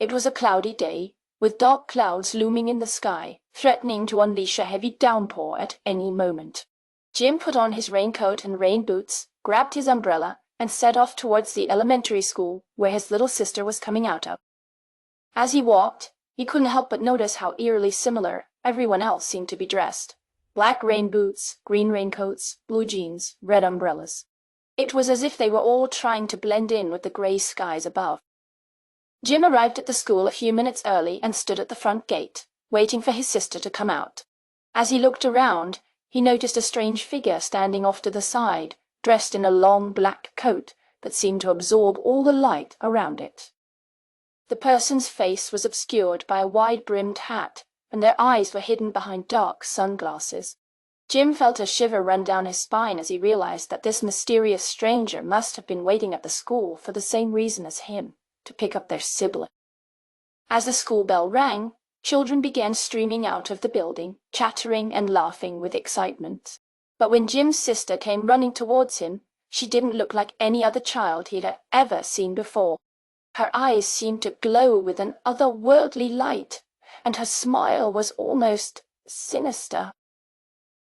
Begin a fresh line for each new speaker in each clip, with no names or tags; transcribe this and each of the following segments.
It was a cloudy day, with dark clouds looming in the sky, threatening to unleash a heavy downpour at any moment. Jim put on his raincoat and rain boots, grabbed his umbrella, and set off towards the elementary school where his little sister was coming out of. As he walked, he couldn't help but notice how eerily similar everyone else seemed to be dressed. Black rain boots, green raincoats, blue jeans, red umbrellas. It was as if they were all trying to blend in with the grey skies above. Jim arrived at the school a few minutes early and stood at the front gate, waiting for his sister to come out. As he looked around, he noticed a strange figure standing off to the side, dressed in a long black coat that seemed to absorb all the light around it. The person's face was obscured by a wide-brimmed hat, and their eyes were hidden behind dark sunglasses. Jim felt a shiver run down his spine as he realized that this mysterious stranger must have been waiting at the school for the same reason as him, to pick up their sibling. As the school bell rang, children began streaming out of the building, chattering and laughing with excitement. But when Jim's sister came running towards him, she didn't look like any other child he had ever seen before. Her eyes seemed to glow with an otherworldly light, and her smile was almost sinister.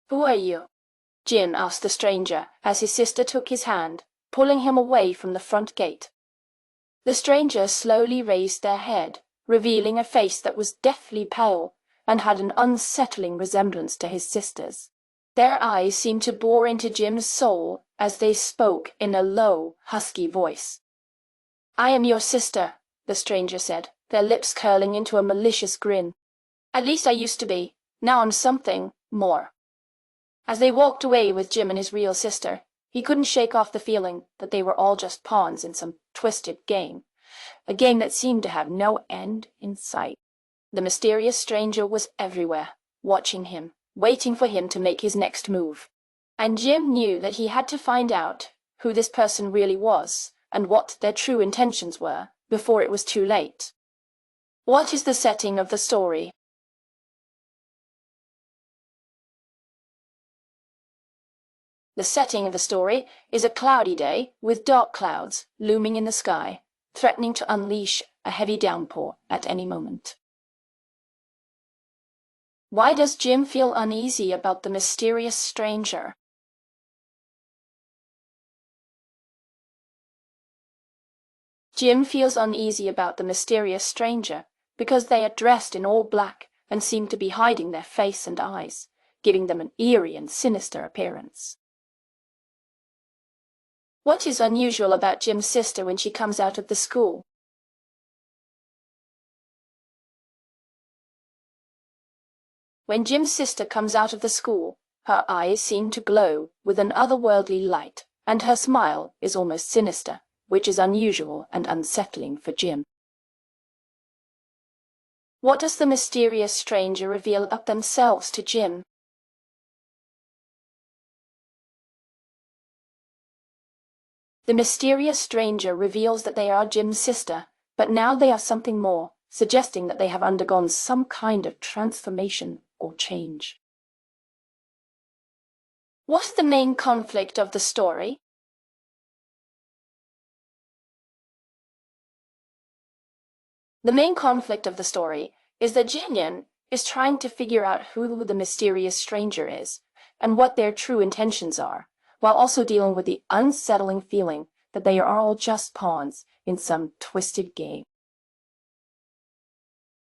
"Who are you?" Jim asked the stranger as his sister took his hand, pulling him away from the front gate. The stranger slowly raised their head, revealing a face that was deathly pale and had an unsettling resemblance to his sister's. Their eyes seemed to bore into Jim's soul as they spoke in a low, husky voice. "I am your sister," the stranger said, their lips curling into a malicious grin. "At least I used to be. Now I'm something more." As they walked away with Jim and his real sister, he couldn't shake off the feeling that they were all just pawns in some twisted game, a game that seemed to have no end in sight. The mysterious stranger was everywhere, watching him, waiting for him to make his next move. And Jim knew that he had to find out who this person really was and what their true intentions were before it was too late. What is the setting of the story? The setting of the story is a cloudy day with dark clouds looming in the sky, threatening to unleash a heavy downpour at any moment. Why does Jim feel uneasy about the mysterious stranger? Jim feels uneasy about the mysterious stranger because they are dressed in all black and seem to be hiding their face and eyes, giving them an eerie and sinister appearance. What is unusual about Jim's sister when she comes out of the school? When Jim's sister comes out of the school, her eyes seem to glow with an otherworldly light, and her smile is almost sinister, which is unusual and unsettling for Jim. What does the mysterious stranger reveal about themselves to Jim? The mysterious stranger reveals that they are Jim's sister, but now they are something more, suggesting that they have undergone some kind of transformation or change. What's the main conflict of the story? The main conflict of the story is that Jin is trying to figure out who the mysterious stranger is and what their true intentions are, while also dealing with the unsettling feeling that they are all just pawns in some twisted game.